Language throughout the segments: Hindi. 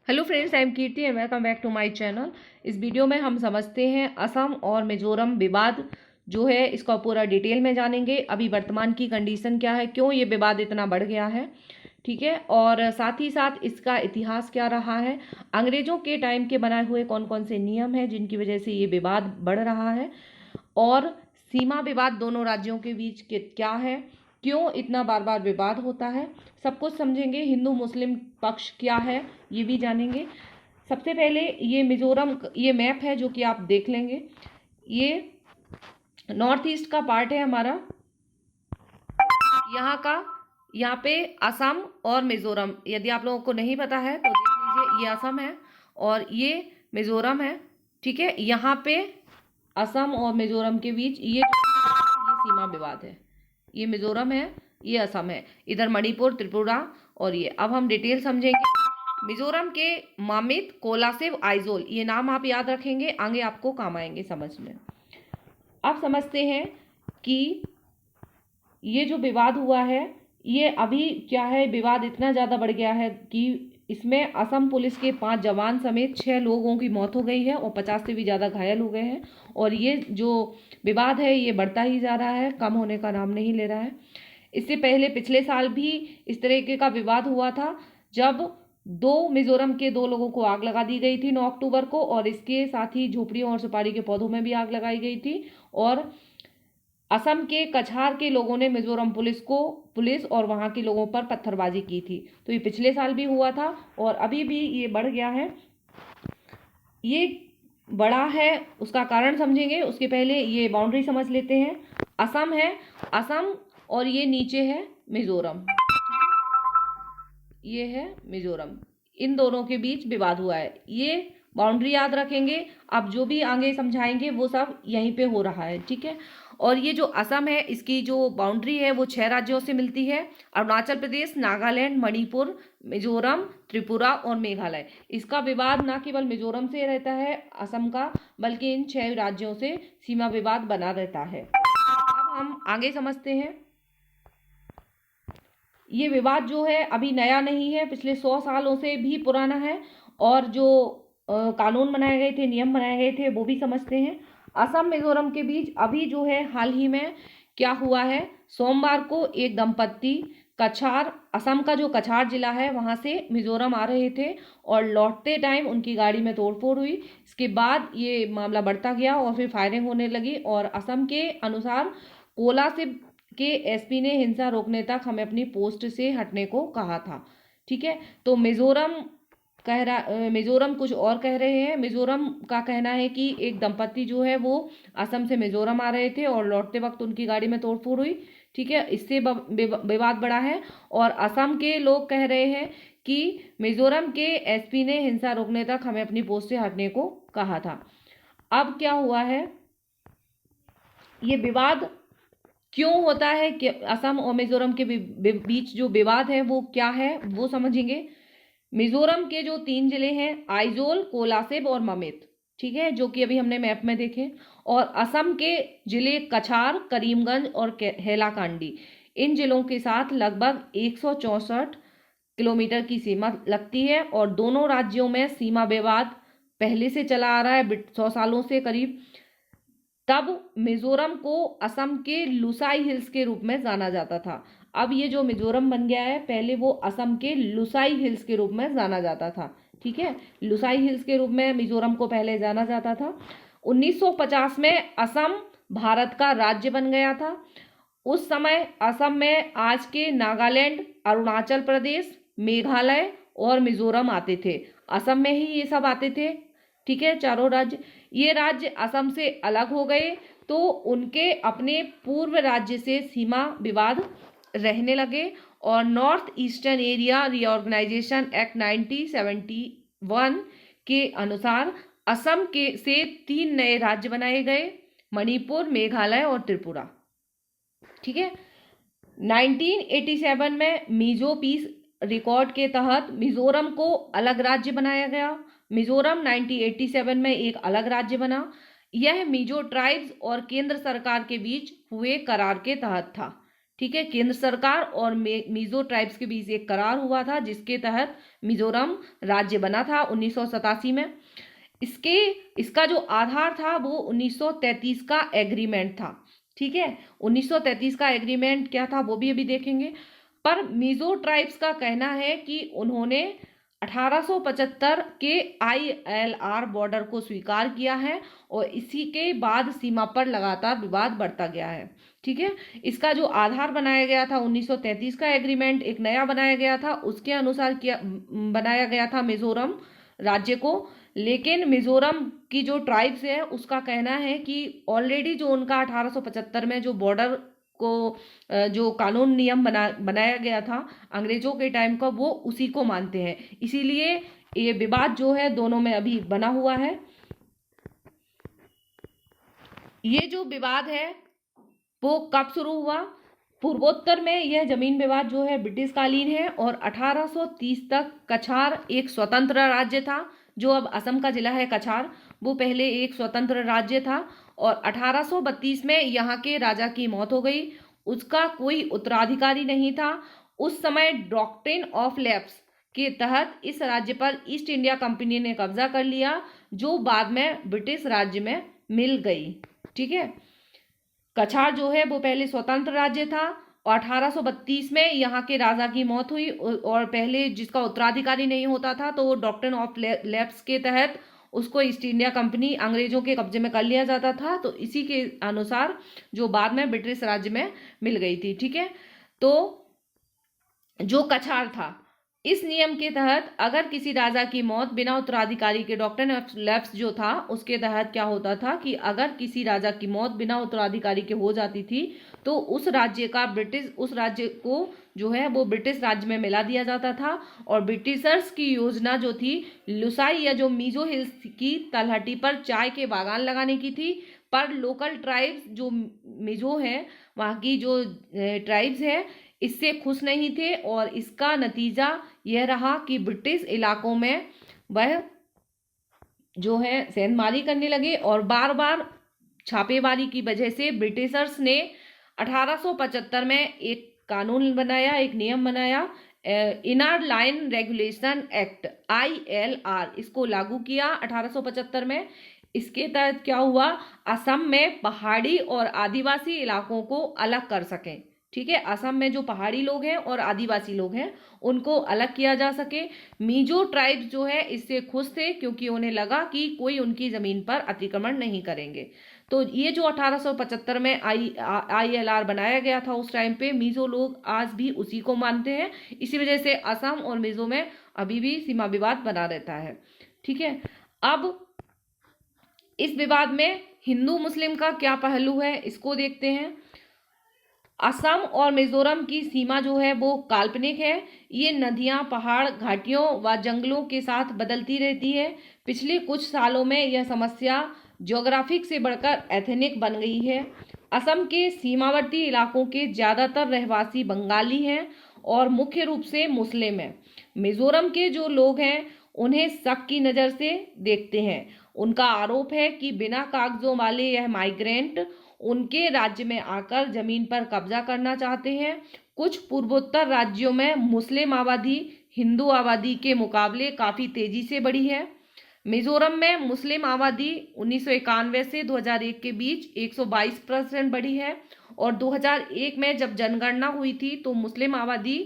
Hello friends, I am Kirti and welcome back to my channel. इस वीडियो में हम समझते हैं असम और मिजोरम विवाद जो है, इसका पूरा डिटेल में जानेंगे। अभी वर्तमान की कंडीशन क्या है, क्यों ये विवाद इतना बढ़ गया है, ठीक है, और साथ ही साथ इसका इतिहास क्या रहा है, अंग्रेजों के टाइम के बनाए हुए कौन कौन से नियम हैं जिनकी वजह से ये विवाद बढ़ रहा है, और सीमा विवाद दोनों राज्यों के बीच के क्या है, क्यों इतना बार बार विवाद होता है, सब कुछ समझेंगे। हिंदू मुस्लिम पक्ष क्या है ये भी जानेंगे। सबसे पहले ये मिजोरम, ये मैप है जो कि आप देख लेंगे। ये नॉर्थ ईस्ट का पार्ट है हमारा, यहाँ का, यहाँ पे असम और मिजोरम। यदि आप लोगों को नहीं पता है तो देख लीजिए, ये असम है और ये मिजोरम है, ठीक है। यहाँ पे असम और मिजोरम के बीच ये सीमा विवाद है। ये मिजोरम है, ये असम है, इधर मणिपुर, त्रिपुरा, और ये अब हम डिटेल समझेंगे। मिजोरम के मामित, कोलासिब, आइजोल, ये नाम आप याद रखेंगे, आगे आपको काम आएंगे समझ में। अब समझते हैं कि ये जो विवाद हुआ है, ये अभी क्या है, विवाद इतना ज़्यादा बढ़ गया है कि इसमें असम पुलिस के 5 जवान समेत 6 लोगों की मौत हो गई है और 50 से भी ज़्यादा घायल हो गए हैं। और ये जो विवाद है ये बढ़ता ही जा रहा है, कम होने का नाम नहीं ले रहा है। इससे पहले पिछले साल भी इस तरीके का विवाद हुआ था, जब मिजोरम के 2 लोगों को आग लगा दी गई थी 9 अक्टूबर को, और इसके साथ ही झोपड़ियों और सुपारी के पौधों में भी आग लगाई गई थी। और असम के कछार के लोगों ने मिजोरम पुलिस और वहां के लोगों पर पत्थरबाजी की थी। तो ये पिछले साल भी हुआ था और अभी भी ये बढ़ गया है। ये बड़ा है, उसका कारण समझेंगे, उसके पहले ये बाउंड्री समझ लेते हैं। असम है, असम, और ये नीचे है मिजोरम, ये है मिजोरम। इन दोनों के बीच विवाद हुआ है, ये बाउंड्री याद रखेंगे। अब जो भी आगे समझाएंगे वो सब यहीं पे हो रहा है, ठीक है। और ये जो असम है, इसकी जो बाउंड्री है वो 6 राज्यों से मिलती है: अरुणाचल प्रदेश, नागालैंड, मणिपुर, मिजोरम, त्रिपुरा और मेघालय। इसका विवाद ना केवल मिजोरम से रहता है असम का, बल्कि इन 6 राज्यों से सीमा विवाद बना रहता है। अब हम आगे समझते हैं। ये विवाद जो है अभी नया नहीं है, पिछले 100 सालों से भी पुराना है। और जो कानून बनाए गए थे, नियम बनाए गए थे, वो भी समझते हैं। असम मिजोरम के बीच अभी जो है हाल ही में क्या हुआ है, सोमवार को एक दंपत्ति कछार, असम का जो कछार जिला है वहां से मिजोरम आ रहे थे और लौटते टाइम उनकी गाड़ी में तोड़फोड़ हुई। इसके बाद ये मामला बढ़ता गया और फिर फायरिंग होने लगी। और असम के अनुसार कोलासिब के एसपी ने हिंसा रोकने तक हमें अपनी पोस्ट से हटने को कहा था, ठीक है। तो मिजोरम कुछ और कह रहे हैं। मिजोरम का कहना है कि एक दंपत्ति जो है वो असम से मिजोरम आ रहे थे और लौटते वक्त उनकी गाड़ी में तोड़फोड़ हुई, ठीक है, इससे विवाद बढ़ा है। और असम के लोग कह रहे हैं कि मिजोरम के एसपी ने हिंसा रोकने तक हमें अपनी पोस्ट से हटने को कहा था। अब क्या हुआ है, ये विवाद क्यों होता है कि असम और मिजोरम के बीच जो विवाद है वो क्या है वो समझेंगे। मिजोरम के जो 3 जिले हैं, आइजोल, कोलासिब और ममेत, ठीक है, जो कि अभी हमने मैप में देखे। और असम के जिले कछार, करीमगंज और हैलाकांडी, इन जिलों के साथ लगभग 164 किलोमीटर की सीमा लगती है। और दोनों राज्यों में सीमा विवाद पहले से चला आ रहा है, 100 सालों से करीब। तब मिजोरम को असम के लुसाई हिल्स के रूप में जाना जाता था। अब ये जो मिजोरम बन गया है, पहले वो असम के लुसाई हिल्स के रूप में जाना जाता था, ठीक है। लुसाई हिल्स के रूप में मिजोरम को पहले जाना जाता था। 1950 में असम भारत का राज्य बन गया था। उस समय असम में आज के नागालैंड, अरुणाचल प्रदेश, मेघालय और मिजोरम आते थे। असम में ही ये सब आते थे, ठीक है, चारों राज्य। ये राज्य असम से अलग हो गए तो उनके अपने पूर्व राज्य से सीमा विवाद रहने लगे। और north eastern area reorganisation act 1971 के अनुसार असम के से 3 नए राज्य बनाए गए: मणिपुर, मेघालय और त्रिपुरा, ठीक है। 1987 में मिजो पीस रिकॉर्ड के तहत मिजोरम को अलग राज्य बनाया गया। मिजोरम 1987 में एक अलग राज्य बना। यह मिजो ट्राइब्स और केंद्र सरकार के बीच हुए करार के तहत था, ठीक है, केंद्र सरकार और मिजो ट्राइब्स के बीच एक करार हुआ था जिसके तहत मिजोरम राज्य बना था 1987 में। इसका जो आधार था वो 1933 का एग्रीमेंट था। ठीक है, 1933 का एग्रीमेंट क्या था वो भी अभी देखेंगे। पर मिजो ट्राइब्स का कहना है कि उन्होंने 1875 के ILR बॉर्डर को स्वीकार किया है और इसी के बाद सीमा पर लगातार विवाद बढ़ता गया है। ठीक है, इसका जो आधार बनाया गया था 1933 का एग्रीमेंट एक नया बनाया गया था, उसके अनुसार बनाया गया था मिजोरम राज्य को। लेकिन मिजोरम की जो ट्राइब्स है उसका कहना है कि ऑलरेडी जो उनका 1875 में जो बॉर्डर को जो कानून नियम बनाया गया था अंग्रेजों के टाइम का, वो उसी को मानते हैं। इसीलिए ये विवाद जो है दोनों में अभी बना हुआ है। ये जो विवाद है वो कब शुरू हुआ? पूर्वोत्तर में यह जमीन विवाद जो है ब्रिटिश कालीन है और 1830 तक कछार एक स्वतंत्र राज्य था। जो अब असम का जिला है कछार, वो पहले एक स्वतंत्र राज्य था और 1832 में यहाँ के राजा की मौत हो गई। उसका कोई उत्तराधिकारी नहीं था। उस समय डॉक्ट्रिन ऑफ लैप्स के तहत इस राज्य पर ईस्ट इंडिया कंपनी ने कब्जा कर लिया, जो बाद में ब्रिटिश राज्य में मिल गई। ठीक है, कछार जो है वो पहले स्वतंत्र राज्य था और 1832 में यहाँ के राजा की मौत हुई और पहले जिसका उत्तराधिकारी नहीं होता था तो वो डॉक्ट्रिन ऑफ लैप्स के तहत उसको ईस्ट इंडिया कंपनी अंग्रेजों के कब्जे में कर लिया जाता था। तो इसी के अनुसार जो बाद में ब्रिटिश राज्य में मिल गई थी। ठीक है, तो जो कछार था, इस नियम के तहत अगर किसी राजा की मौत बिना उत्तराधिकारी के, डॉक्ट्रिन ऑफ लैप्स जो था उसके तहत क्या होता था कि अगर किसी राजा की मौत बिना उत्तराधिकारी के हो जाती थी तो उस राज्य को जो है वो ब्रिटिश राज्य में मिला दिया जाता था। और ब्रिटिशर्स की योजना जो थी लुसाई या जो मिजो हिल्स की तलहटी पर चाय के बागान लगाने की थी। पर लोकल ट्राइब्स जो मिजो है, वहाँ की जो ट्राइब्स है, इससे खुश नहीं थे और इसका नतीजा यह रहा कि ब्रिटिश इलाकों में वह जो है सेंधमारी करने लगे और बार बार छापेमारी की वजह से ब्रिटिशर्स ने 1875 में एक कानून बनाया, एक नियम बनाया, inner line regulation act ILR, इसको लागू किया 1875 में। इसके तहत क्या हुआ, असम में पहाड़ी और आदिवासी इलाकों को अलग कर सकें। ठीक है, असम में जो पहाड़ी लोग हैं और आदिवासी लोग हैं उनको अलग किया जा सके। मिजो ट्राइब्स जो है इससे खुश थे क्योंकि उन्हें लगा कि कोई उनकी जमीन पर अतिक्रमण नहीं करेंगे। तो ये जो 1875 में ILR बनाया गया था उस टाइम पे, मिजो लोग आज भी उसी को मानते हैं। इसी वजह से असम और मिजो में अभी भी सीमा विवाद बना रहता है। ठीक है, अब इस विवाद में हिंदू मुस्लिम का क्या पहलू है इसको देखते हैं। असम और मिजोरम की सीमा जो है वो काल्पनिक है। ये नदियां, पहाड़, घाटियों व जंगलों के साथ बदलती रहती है। पिछले कुछ सालों में यह समस्या ज्योग्राफिक से बढ़कर एथनिक बन गई है। असम के सीमावर्ती इलाकों के ज़्यादातर रहवासी बंगाली हैं और मुख्य रूप से मुस्लिम हैं। मिजोरम के जो लोग हैं उन्हें शक की नज़र से देखते हैं। उनका आरोप है कि बिना कागजों वाले यह माइग्रेंट उनके राज्य में आकर जमीन पर कब्जा करना चाहते हैं। कुछ पूर्वोत्तर राज्यों में मुस्लिम आबादी हिंदू आबादी के मुकाबले काफ़ी तेजी से बढ़ी है। मिजोरम में मुस्लिम आबादी 1991 से 2001 के बीच 122% बढ़ी है और 2001 में जब जनगणना हुई थी तो मुस्लिम आबादी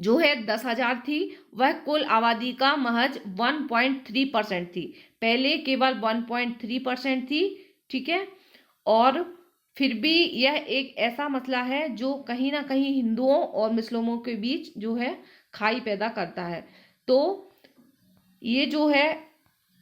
जो है 10,000 थी। वह कुल आबादी का महज 1.3% थी। पहले केवल 1.3% थी। ठीक है, और फिर भी यह एक ऐसा मसला है जो कहीं ना कहीं हिंदुओं और मुस्लिमों के बीच जो है खाई पैदा करता है। तो ये जो है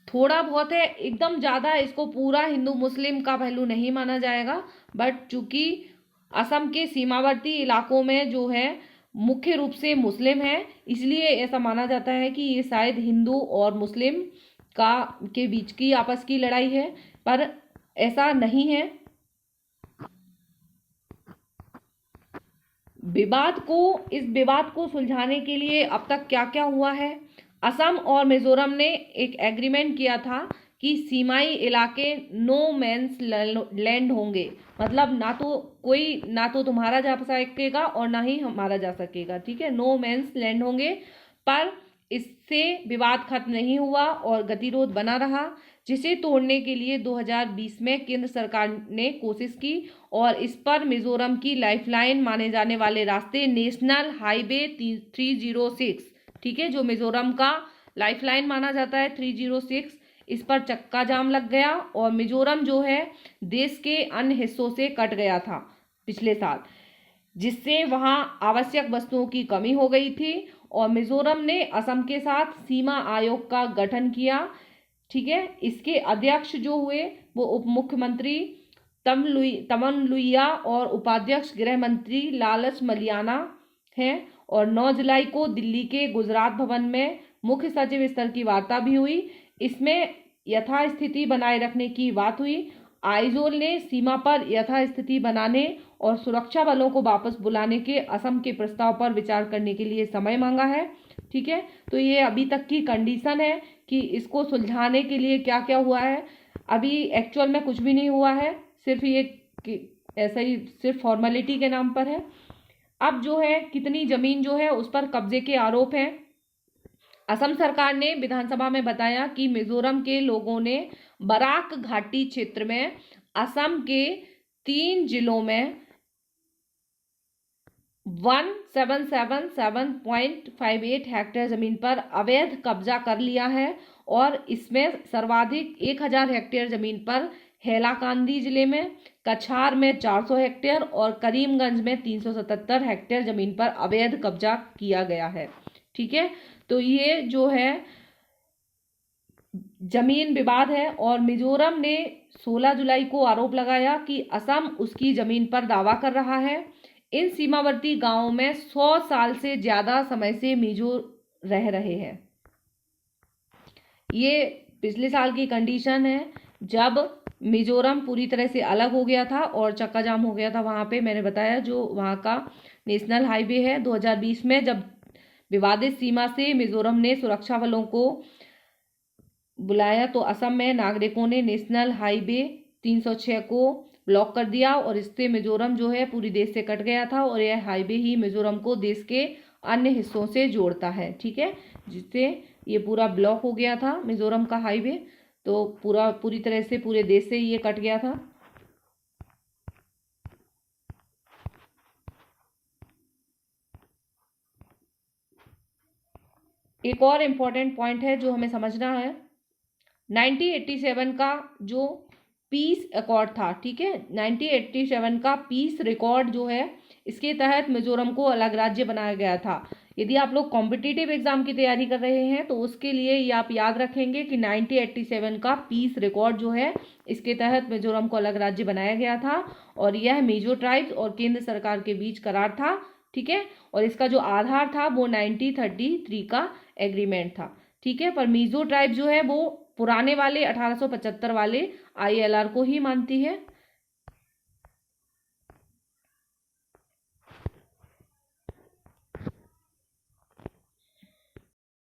थोड़ा बहुत है, एकदम ज़्यादा इसको पूरा हिंदू मुस्लिम का पहलू नहीं माना जाएगा। बट चूंकि असम के सीमावर्ती इलाकों में जो है मुख्य रूप से मुस्लिम है, इसलिए ऐसा माना जाता है कि ये शायद हिंदू और मुस्लिम के बीच की आपस की लड़ाई है, पर ऐसा नहीं है। इस विवाद को सुलझाने के लिए अब तक क्या क्या हुआ है। असम और मिजोरम ने एक एग्रीमेंट किया था कि सीमाई इलाके नो मैंस लैंड होंगे, मतलब ना तो तुम्हारा जा सकेगा और ना ही हमारा जा सकेगा, ठीक है, नो मैंस लैंड होंगे। पर इससे विवाद खत्म नहीं हुआ और गतिरोध बना रहा, जिसे तोड़ने के लिए 2020 में केंद्र सरकार ने कोशिश की और इस पर मिजोरम की लाइफलाइन माने जाने वाले रास्ते नेशनल हाईवे 306, ठीक है, जो मिजोरम का लाइफलाइन माना जाता है 306, इस पर चक्का जाम लग गया और मिजोरम जो है देश के अन्य हिस्सों से कट गया था पिछले साल, जिससे वहां आवश्यक वस्तुओं की कमी हो गई थी और मिजोरम ने असम के साथ सीमा आयोग का गठन किया, ठीक है। इसके अध्यक्ष जो हुए वो उप मुख्यमंत्री तमन लुइया और उपाध्यक्ष गृह मंत्री लालच मलियाना हैं और 9 जुलाई को दिल्ली के गुजरात भवन में मुख्य सचिव स्तर की वार्ता भी हुई। इसमें यथास्थिति बनाए रखने की बात हुई। आइजोल ने सीमा पर यथास्थिति बनाने और सुरक्षा बलों को वापस बुलाने के असम के प्रस्ताव पर विचार करने के लिए समय मांगा है, ठीक है। तो ये अभी तक की कंडीशन है कि इसको सुलझाने के लिए क्या क्या हुआ है। अभी एक्चुअल में कुछ भी नहीं हुआ है, सिर्फ ये ऐसा ही सिर्फ फॉर्मेलिटी के नाम पर है। अब जो है कितनी जमीन जो है उस पर कब्जे के आरोप हैं। असम सरकार ने विधानसभा में बताया कि मिजोरम के लोगों ने बराक घाटी क्षेत्र में असम के 3 जिलों में 1777.58 हेक्टेयर जमीन पर अवैध कब्जा कर लिया है और इसमें सर्वाधिक 1000 हेक्टेयर जमीन पर हैलाकांदी जिले में, कछार में 400 हेक्टेयर और करीमगंज में 377 हेक्टेयर जमीन पर अवैध कब्जा किया गया है, ठीक है। तो ये जो है जमीन विवाद है और मिजोरम ने 16 जुलाई को आरोप लगाया कि असम उसकी जमीन पर दावा कर रहा है। इन सीमावर्ती गांवों में 100 साल से ज्यादा समय से मिजो रह रहे हैं। ये पिछले साल की कंडीशन है जब मिजोरम पूरी तरह से अलग हो गया था और चक्का जाम हो गया था वहां पे। मैंने बताया जो वहां का नेशनल हाईवे है, 2020 में जब विवादित सीमा से मिजोरम ने सुरक्षा बलों को बुलाया तो असम में नागरिकों ने नेशनल हाईवे 306 को ब्लॉक कर दिया और इससे मिजोरम जो है पूरी देश से कट गया था और यह हाईवे ही मिजोरम को देश के अन्य हिस्सों से जोड़ता है, ठीक है, जिससे ये पूरा ब्लॉक हो गया था मिजोरम का हाईवे। तो पूरी तरह से पूरे देश से ये कट गया था। एक और इम्पोर्टेंट पॉइंट है जो हमें समझना है, 1987 का जो पीस अकॉर्ड था, ठीक है, 1987 का पीस रिकॉर्ड जो है इसके तहत मिजोरम को अलग राज्य बनाया गया था। यदि आप लोग कॉम्पिटिटिव एग्जाम की तैयारी कर रहे हैं तो उसके लिए ये आप याद रखेंगे कि 1987 का पीस रिकॉर्ड जो है इसके तहत मिजोरम को अलग राज्य बनाया गया था और यह मिजो ट्राइब्स और केंद्र सरकार के बीच करार था, ठीक है, और इसका जो आधार था वो 1933 का एग्रीमेंट था, ठीक है। पर मिजो ट्राइब जो है वो पुराने वाले 1875 वाले ILR को ही मानती है।